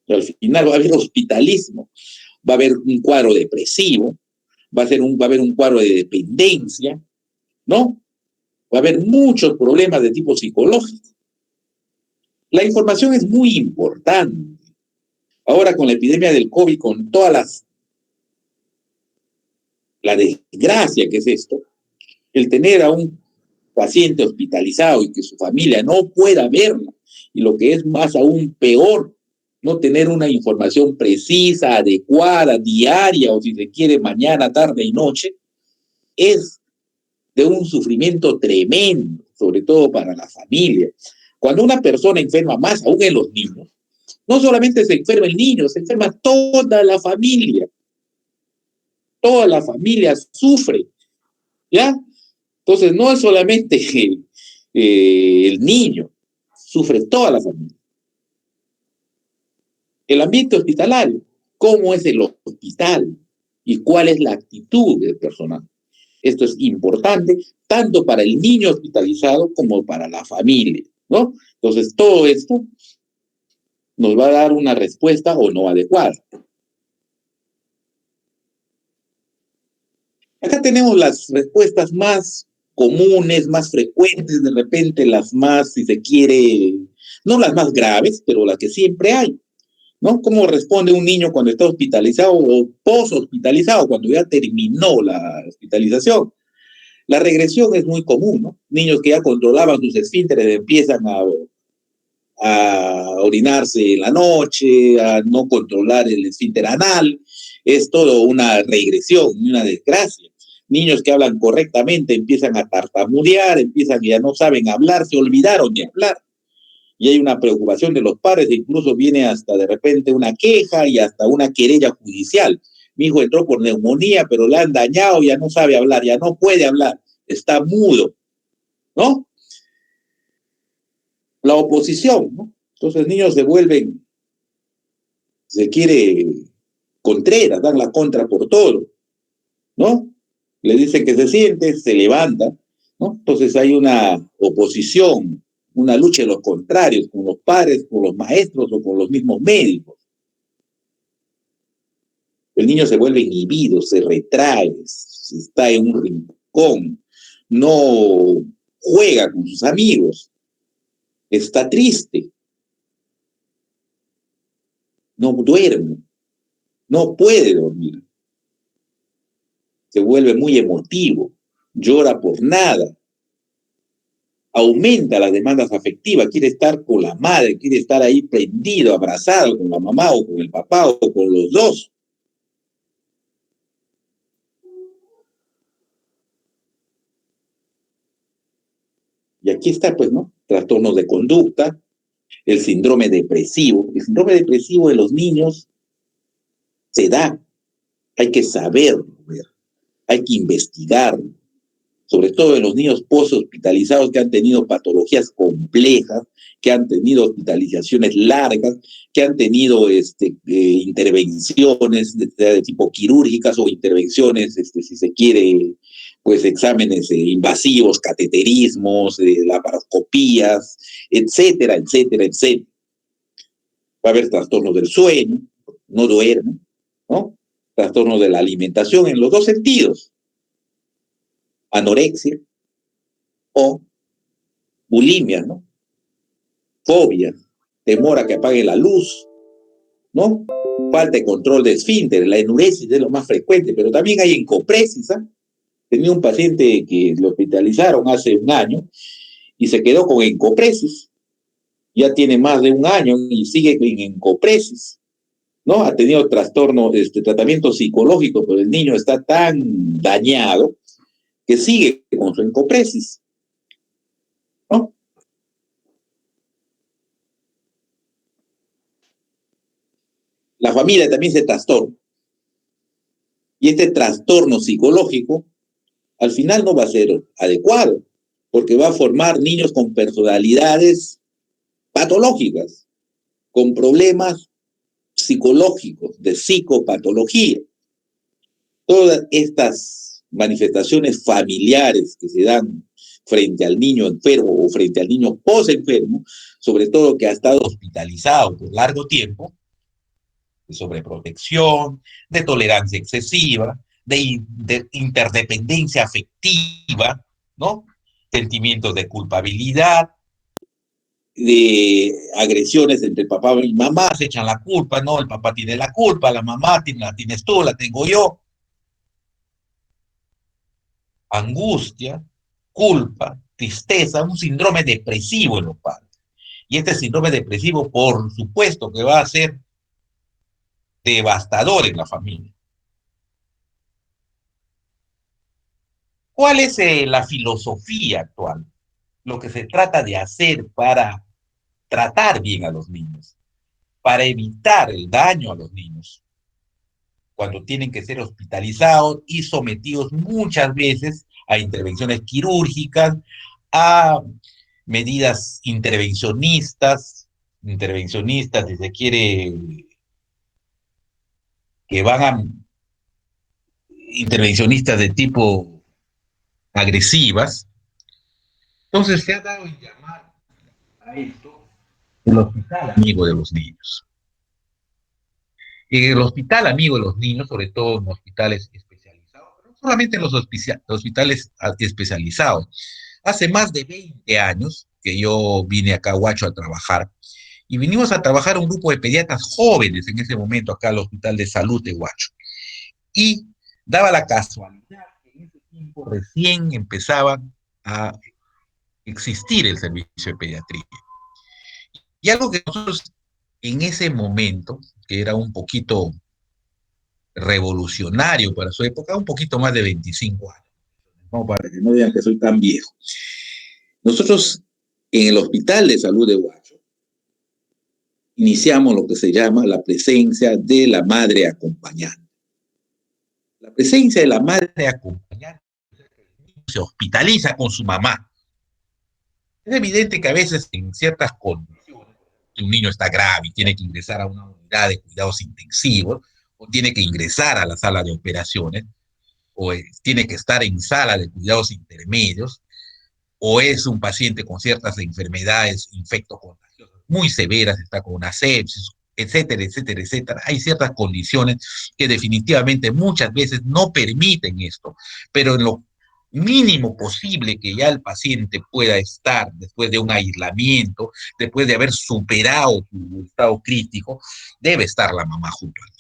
Pero al final va a haber hospitalismo, va a haber un cuadro depresivo, va a haber un cuadro de dependencia, ¿no? Va a haber muchos problemas de tipo psicológico. La información es muy importante. Ahora con la epidemia del COVID, con todas la desgracia que es esto, el tener a un paciente hospitalizado y que su familia no pueda verlo, y lo que es más aún peor, no tener una información precisa, adecuada, diaria, o si se quiere mañana, tarde y noche, es de un sufrimiento tremendo, sobre todo para la familia. Cuando una persona enferma, más aún en los niños, no solamente se enferma el niño, se enferma toda la familia. Toda la familia sufre, ¿ya? Entonces, no es solamente el niño, sufre toda la familia. El ambiente hospitalario, cómo es el hospital y cuál es la actitud del personal. Esto es importante tanto para el niño hospitalizado como para la familia, ¿no? Entonces, todo esto nos va a dar una respuesta o no adecuada. Acá tenemos las respuestas más comunes, más frecuentes, de repente las más, si se quiere, no las más graves, pero las que siempre hay, ¿no? ¿Cómo responde un niño cuando está hospitalizado o post-hospitalizado, cuando ya terminó la hospitalización? La regresión es muy común, ¿no? Niños que ya controlaban sus esfínteres empiezan a orinarse en la noche, a no controlar el esfínter anal. Es todo una regresión, una desgracia. Niños que hablan correctamente empiezan a tartamudear, empiezan ya no saben hablar, se olvidaron de hablar. Y hay una preocupación de los padres, e incluso viene hasta de repente una queja y hasta una querella judicial. Mi hijo entró por neumonía, pero le han dañado, ya no sabe hablar, ya no puede hablar, está mudo, ¿no? La oposición, ¿no? Entonces niños se vuelven, se quiere contreras, dan la contra por todo, ¿no? Le dicen que se siente, se levanta, ¿no? Entonces hay una oposición, una lucha de los contrarios, con los padres, con los maestros o con los mismos médicos. El niño se vuelve inhibido, se retrae, está en un rincón, no juega con sus amigos, está triste, no duerme, no puede dormir, se vuelve muy emotivo, llora por nada, aumenta las demandas afectivas, quiere estar con la madre, quiere estar ahí prendido, abrazado con la mamá o con el papá o con los dos. Y aquí está, pues, ¿no? Trastornos de conducta, el síndrome depresivo. El síndrome depresivo de los niños se da, hay que saberlo, hay que investigarlo, sobre todo en los niños post-hospitalizados que han tenido patologías complejas, que han tenido hospitalizaciones largas, que han tenido intervenciones de tipo quirúrgicas o intervenciones, si se quiere, pues exámenes invasivos, cateterismos, laparoscopías, etcétera, etcétera, etcétera. Va a haber trastornos del sueño, no duermen, ¿no? Trastornos de la alimentación en los dos sentidos, anorexia o bulimia, ¿no? Fobia, temor a que apague la luz, ¿no? Falta de control de esfínter, la enuresis es lo más frecuente, pero también hay encopresis, ¿eh? Tenía un paciente que lo hospitalizaron hace un año y se quedó con encopresis, ya tiene más de un año y sigue en encopresis, ¿no? Ha tenido trastorno, tratamiento psicológico, pero el niño está tan dañado que sigue con su encopresis, ¿no? La familia también se trastorna. Y este trastorno psicológico al final no va a ser adecuado, porque va a formar niños con personalidades patológicas, con problemas psicológicos, de psicopatología. Todas estas manifestaciones familiares que se dan frente al niño enfermo o frente al niño post-enfermo, sobre todo que ha estado hospitalizado por largo tiempo, de sobreprotección, de tolerancia excesiva, de interdependencia afectiva, ¿no? Sentimientos de culpabilidad, de agresiones entre papá y mamá, se echan la culpa, no, el papá tiene la culpa, la mamá la tienes tú, la tengo yo. Angustia, culpa, tristeza, un síndrome depresivo en los padres. Y este síndrome depresivo, por supuesto, que va a ser devastador en la familia. ¿Cuál es la filosofía actual? Lo que se trata de hacer para tratar bien a los niños, para evitar el daño a los niños. cuando tienen que ser hospitalizados y sometidos muchas veces a intervenciones quirúrgicas, a medidas intervencionistas, si se quiere, que van a intervencionistas de tipo agresivas. Entonces se ha dado en llamar a esto el hospital amigo de los niños. En el hospital amigo de los niños, sobre todo en hospitales especializados, pero no solamente en los hospitales especializados. Hace más de 20 años que yo vine acá a Huacho a trabajar y vinimos a trabajar un grupo de pediatras jóvenes en ese momento acá al Hospital de Salud de Huacho. Y daba la casualidad que en ese tiempo recién empezaba a existir el servicio de pediatría. Y algo que nosotros en ese momento, que era un poquito revolucionario para su época, un poquito más de 25 años, no, para que no digan que soy tan viejo. Nosotros en el Hospital de Salud de Huacho iniciamos lo que se llama la presencia de la madre acompañante. La presencia de la madre acompañante se hospitaliza con su mamá. Es evidente que a veces en ciertas condiciones, un niño está grave y tiene que ingresar a una unidad de cuidados intensivos, o tiene que ingresar a la sala de operaciones, o tiene que estar en sala de cuidados intermedios, o es un paciente con ciertas enfermedades infectocontagiosas muy severas, está con una sepsis, etcétera, etcétera, etcétera. Hay ciertas condiciones que definitivamente muchas veces no permiten esto, pero en lo mínimo posible que ya el paciente pueda estar después de un aislamiento, después de haber superado su estado crítico, debe estar la mamá junto al niño.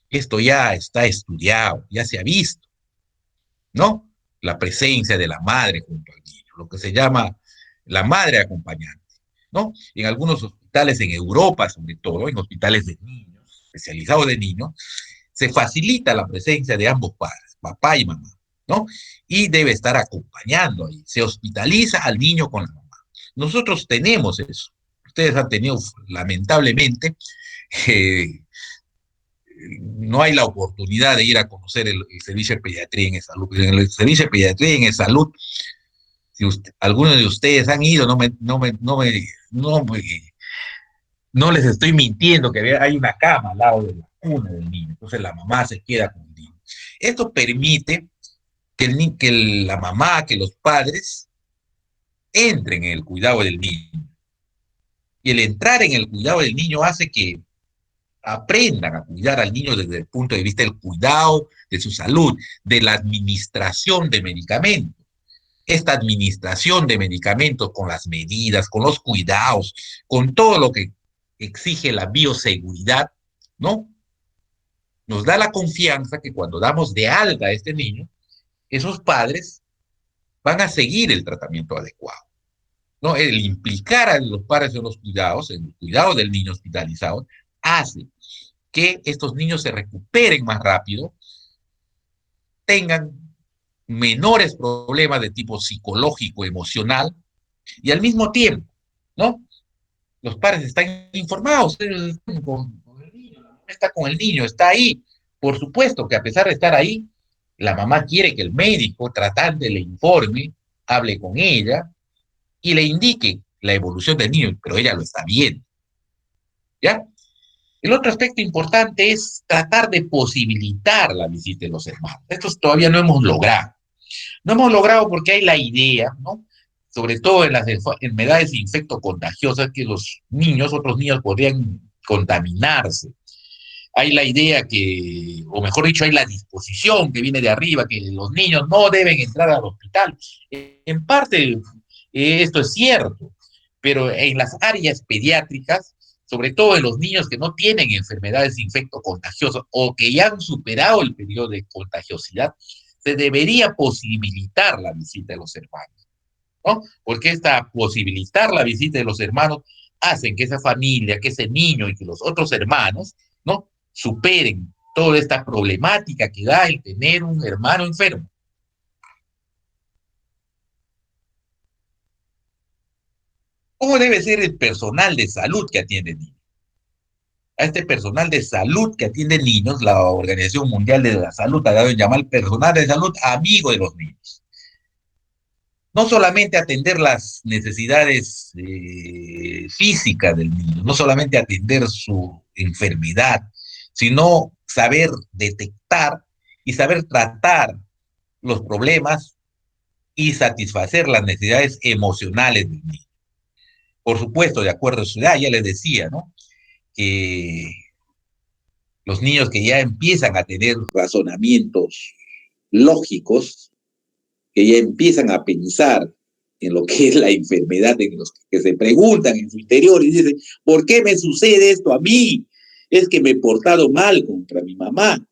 Esto ya está estudiado, ya se ha visto, ¿no? La presencia de la madre junto al niño, lo que se llama la madre acompañante, ¿no? En algunos hospitales en Europa, sobre todo, en hospitales de niños, especializados de niños, se facilita la presencia de ambos padres, papá y mamá, ¿no? Y debe estar acompañando ahí. Se hospitaliza al niño con la mamá. Nosotros tenemos eso. Ustedes han tenido, lamentablemente, eh, no hay la oportunidad de ir a conocer el servicio de pediatría en salud. En el servicio de pediatría en salud, si algunos de ustedes han ido, no les estoy mintiendo que hay una cama al lado de la cuna del niño. Entonces la mamá se queda con el niño. Esto permite que la mamá, que los padres entren en el cuidado del niño. Y el entrar en el cuidado del niño hace que aprendan a cuidar al niño desde el punto de vista del cuidado de su salud, de la administración de medicamentos. Esta administración de medicamentos con las medidas, con los cuidados, con todo lo que exige la bioseguridad, ¿no? Nos da la confianza que cuando damos de alta a este niño, esos padres van a seguir el tratamiento adecuado, ¿no? El implicar a los padres en los cuidados, en el cuidado del niño hospitalizado, hace que estos niños se recuperen más rápido, tengan menores problemas de tipo psicológico, emocional, y al mismo tiempo, ¿no? Los padres están informados, están con el niño, la mamá está con el niño, está ahí. Por supuesto que a pesar de estar ahí, la mamá quiere que el médico tratante le informe, hable con ella y le indique la evolución del niño, pero ella lo está viendo, ¿ya? El otro aspecto importante es tratar de posibilitar la visita de los hermanos. Esto todavía no hemos logrado. No hemos logrado porque hay la idea, ¿no? Sobre todo en las enfermedades infectocontagiosas, que los niños, otros niños podrían contaminarse. Hay la idea que, o mejor dicho, hay la disposición que viene de arriba, que los niños no deben entrar al hospital. En parte, esto es cierto, pero en las áreas pediátricas, sobre todo en los niños que no tienen enfermedades infectocontagiosas o que ya han superado el periodo de contagiosidad, se debería posibilitar la visita de los hermanos, ¿no? Porque esta posibilitar la visita de los hermanos hacen que esa familia, que ese niño y que los otros hermanos, ¿no? Superen toda esta problemática que da el tener un hermano enfermo. ¿Cómo debe ser el personal de salud que atiende niños? a este personal de salud que atiende niños. La Organización Mundial de la Salud ha dado en llamar personal de salud amigo de los niños. No solamente atender las necesidades físicas del niño, no solamente atender su enfermedad, sino saber detectar y saber tratar los problemas y satisfacer las necesidades emocionales del niño. Por supuesto, de acuerdo a su edad, ya les decía, ¿no? Que los niños que ya empiezan a tener razonamientos lógicos, que ya empiezan a pensar en lo que es la enfermedad, en los que se preguntan en su interior y dicen, ¿por qué me sucede esto a mí? Es que me he portado mal contra mi mamá.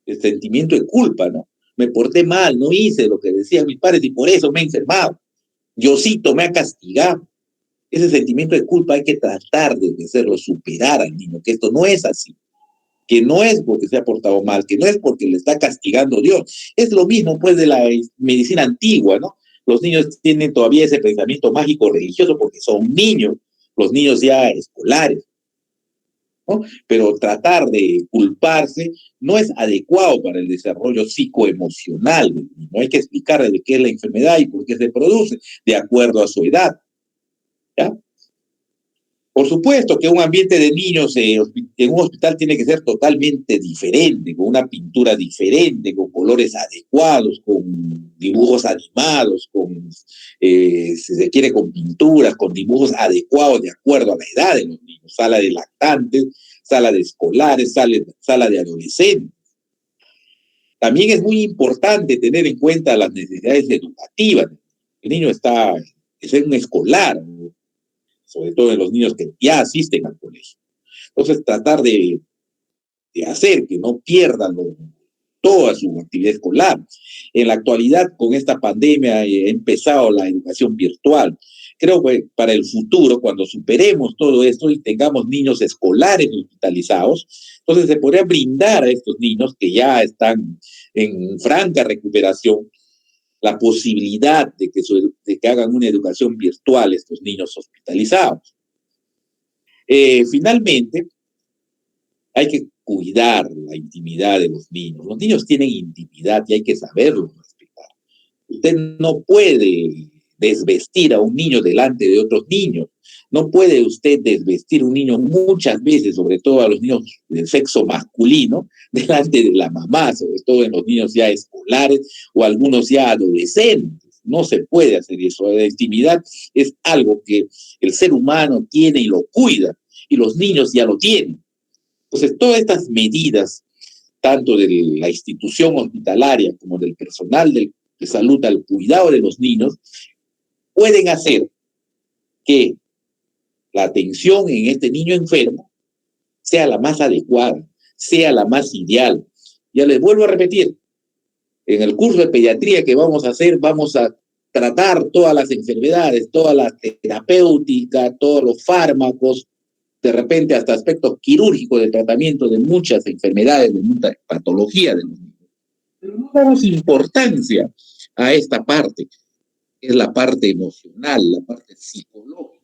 El sentimiento de culpa, ¿no? Me porté mal, no hice lo que decían mis padres y por eso me he enfermado. Diosito me ha castigado. Ese sentimiento de culpa hay que tratar de hacerlo superar al niño, que esto no es así, que no es porque se ha portado mal, que no es porque le está castigando Dios. Es lo mismo, pues, de la medicina antigua, ¿no? Los niños tienen todavía ese pensamiento mágico religioso porque son niños, los niños ya escolares, ¿no? Pero tratar de culparse no es adecuado para el desarrollo psicoemocional del niño. Hay que explicarle de qué es la enfermedad y por qué se produce, de acuerdo a su edad, ¿ya? Por supuesto que un ambiente de niños en un hospital tiene que ser totalmente diferente, con una pintura diferente, con colores adecuados, con dibujos animados, si se quiere, con pinturas, con dibujos adecuados de acuerdo a la edad de los niños. Sala de lactantes, sala de escolares, sala de adolescentes. También es muy importante tener en cuenta las necesidades educativas. El niño es un escolar, sobre todo en los niños que ya asisten al colegio. Entonces, tratar de hacer que no pierdan toda su actividad escolar. En la actualidad, con esta pandemia, ha empezado la educación virtual. Creo que para el futuro, cuando superemos todo esto y tengamos niños escolares hospitalizados, entonces se podría brindar a estos niños que ya están en franca recuperación la posibilidad de que hagan una educación virtual estos niños hospitalizados. Finalmente, hay que cuidar la intimidad de los niños. Los niños tienen intimidad y hay que saberlo respetar. Usted no puede desvestir a un niño delante de otros niños. No puede usted desvestir a un niño muchas veces, sobre todo a los niños del sexo masculino, delante de la mamá, sobre todo en los niños ya escolares o algunos ya adolescentes. No se puede hacer eso. La intimidad es algo que el ser humano tiene y lo cuida, y los niños ya lo tienen. Entonces, todas estas medidas, tanto de la institución hospitalaria como del personal de salud al cuidado de los niños, pueden hacer que la atención en este niño enfermo sea la más adecuada, sea la más ideal. Ya les vuelvo a repetir, en el curso de pediatría que vamos a hacer, vamos a tratar todas las enfermedades, toda la terapéutica, todos los fármacos, de repente hasta aspectos quirúrgicos de tratamiento de muchas enfermedades, de muchas patologías de los niños. Pero no damos importancia a esta parte, que es la parte emocional, la parte psicológica.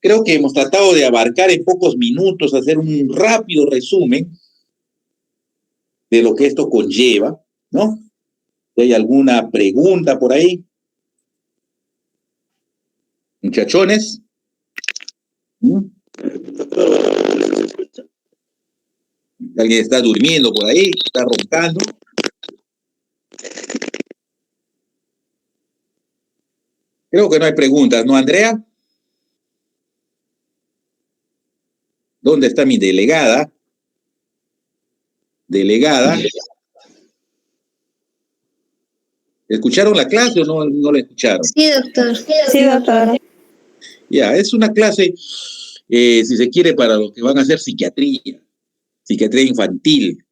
Creo que hemos tratado de abarcar en pocos minutos, hacer un rápido resumen de lo que esto conlleva, ¿no? Si hay alguna pregunta por ahí. Muchachones. ¿Alguien está durmiendo por ahí? ¿Está roncando? Creo que no hay preguntas, ¿no, Andrea? ¿Dónde está mi delegada? Delegada. ¿Escucharon la clase o no la escucharon? Sí, doctor. Sí, doctora. Ya, es una clase, si se quiere, para los que van a hacer psiquiatría infantil,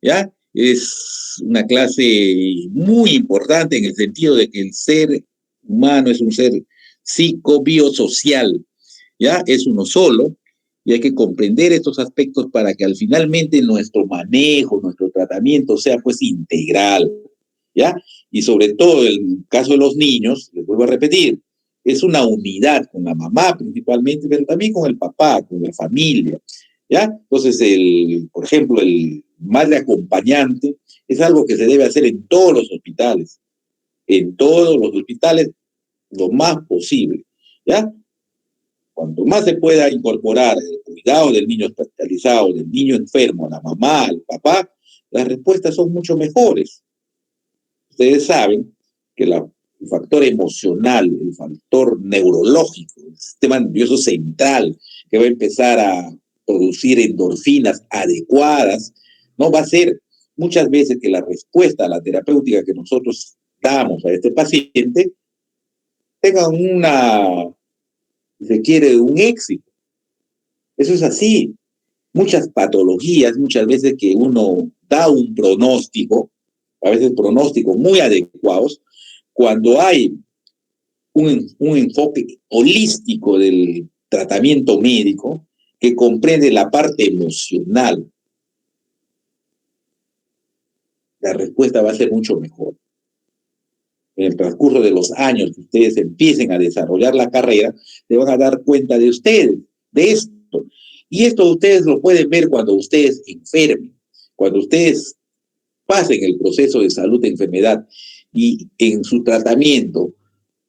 ¿ya? Es una clase muy importante en el sentido de que el ser humano es un ser psicobiosocial, ¿ya? Es uno solo, y hay que comprender estos aspectos para que al finalmente nuestro manejo, nuestro tratamiento sea pues integral, ¿ya? y sobre todo en el caso de los niños, les vuelvo a repetir, es una unidad con la mamá principalmente, pero también con el papá, con la familia, ¿ya? Entonces, por ejemplo, el madre acompañante es algo que se debe hacer en todos los hospitales, lo más posible, ¿ya? Cuanto más se pueda incorporar el cuidado del niño hospitalizado, del niño enfermo, a la mamá, al papá, las respuestas son mucho mejores. Ustedes saben que el factor emocional, el factor neurológico, el sistema nervioso central, que va a empezar a producir endorfinas adecuadas, no va a ser muchas veces que la respuesta a la terapéutica que nosotros damos a este paciente tenga se quiere, un éxito. Eso es así. Muchas patologías, muchas veces que uno da un pronóstico, a veces pronósticos muy adecuados, cuando hay un enfoque holístico del tratamiento médico que comprende la parte emocional, la respuesta va a ser mucho mejor. En el transcurso de los años que ustedes empiecen a desarrollar la carrera, se van a dar cuenta de ustedes, de esto. Y esto ustedes lo pueden ver cuando ustedes enfermen, cuando ustedes pasen el proceso de salud de enfermedad y en su tratamiento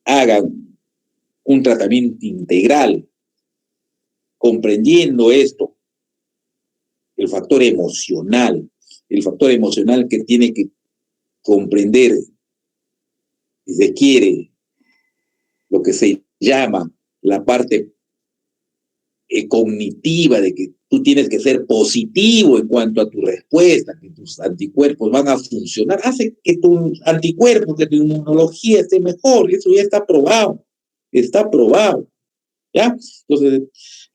hagan un tratamiento integral, comprendiendo esto, el factor emocional que tiene que comprender, si se quiere, lo que se llama la parte cognitiva, de que tú tienes que ser positivo en cuanto a tu respuesta, que tus anticuerpos van a funcionar, hace que tus anticuerpos, que tu inmunología esté mejor. Eso ya está probado, ¿ya? Entonces,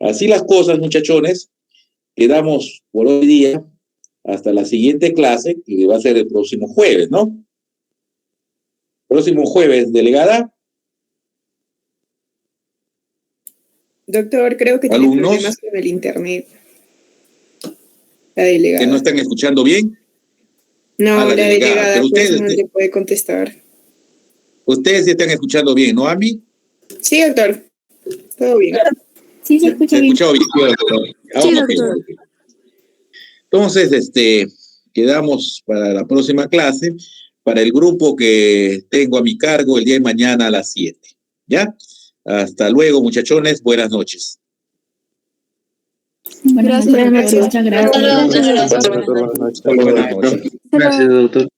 así las cosas, muchachones. Quedamos por hoy día hasta la siguiente clase, que va a ser el próximo jueves, ¿no? Próximo jueves, delegada. Doctor, creo que tiene ¿Alumnos? problemas con el internet. La delegada. ¿Que no están escuchando bien? No, la delegada pero pues ustedes, no le puede contestar. Ustedes sí están escuchando bien, ¿no, Ami? Sí, doctor. Todo bien. Sí, se escucha ¿Se bien. escuchado bien? Sí, Ok, doctor. ok. Entonces, quedamos para la próxima clase, para el grupo que tengo a mi cargo el día de mañana a las 7. ¿Ya? Hasta luego, muchachones. Buenas noches. Buenas noches, Buenas noches. muchas gracias. Buenas noches. Buenas noches. Gracias, doctor.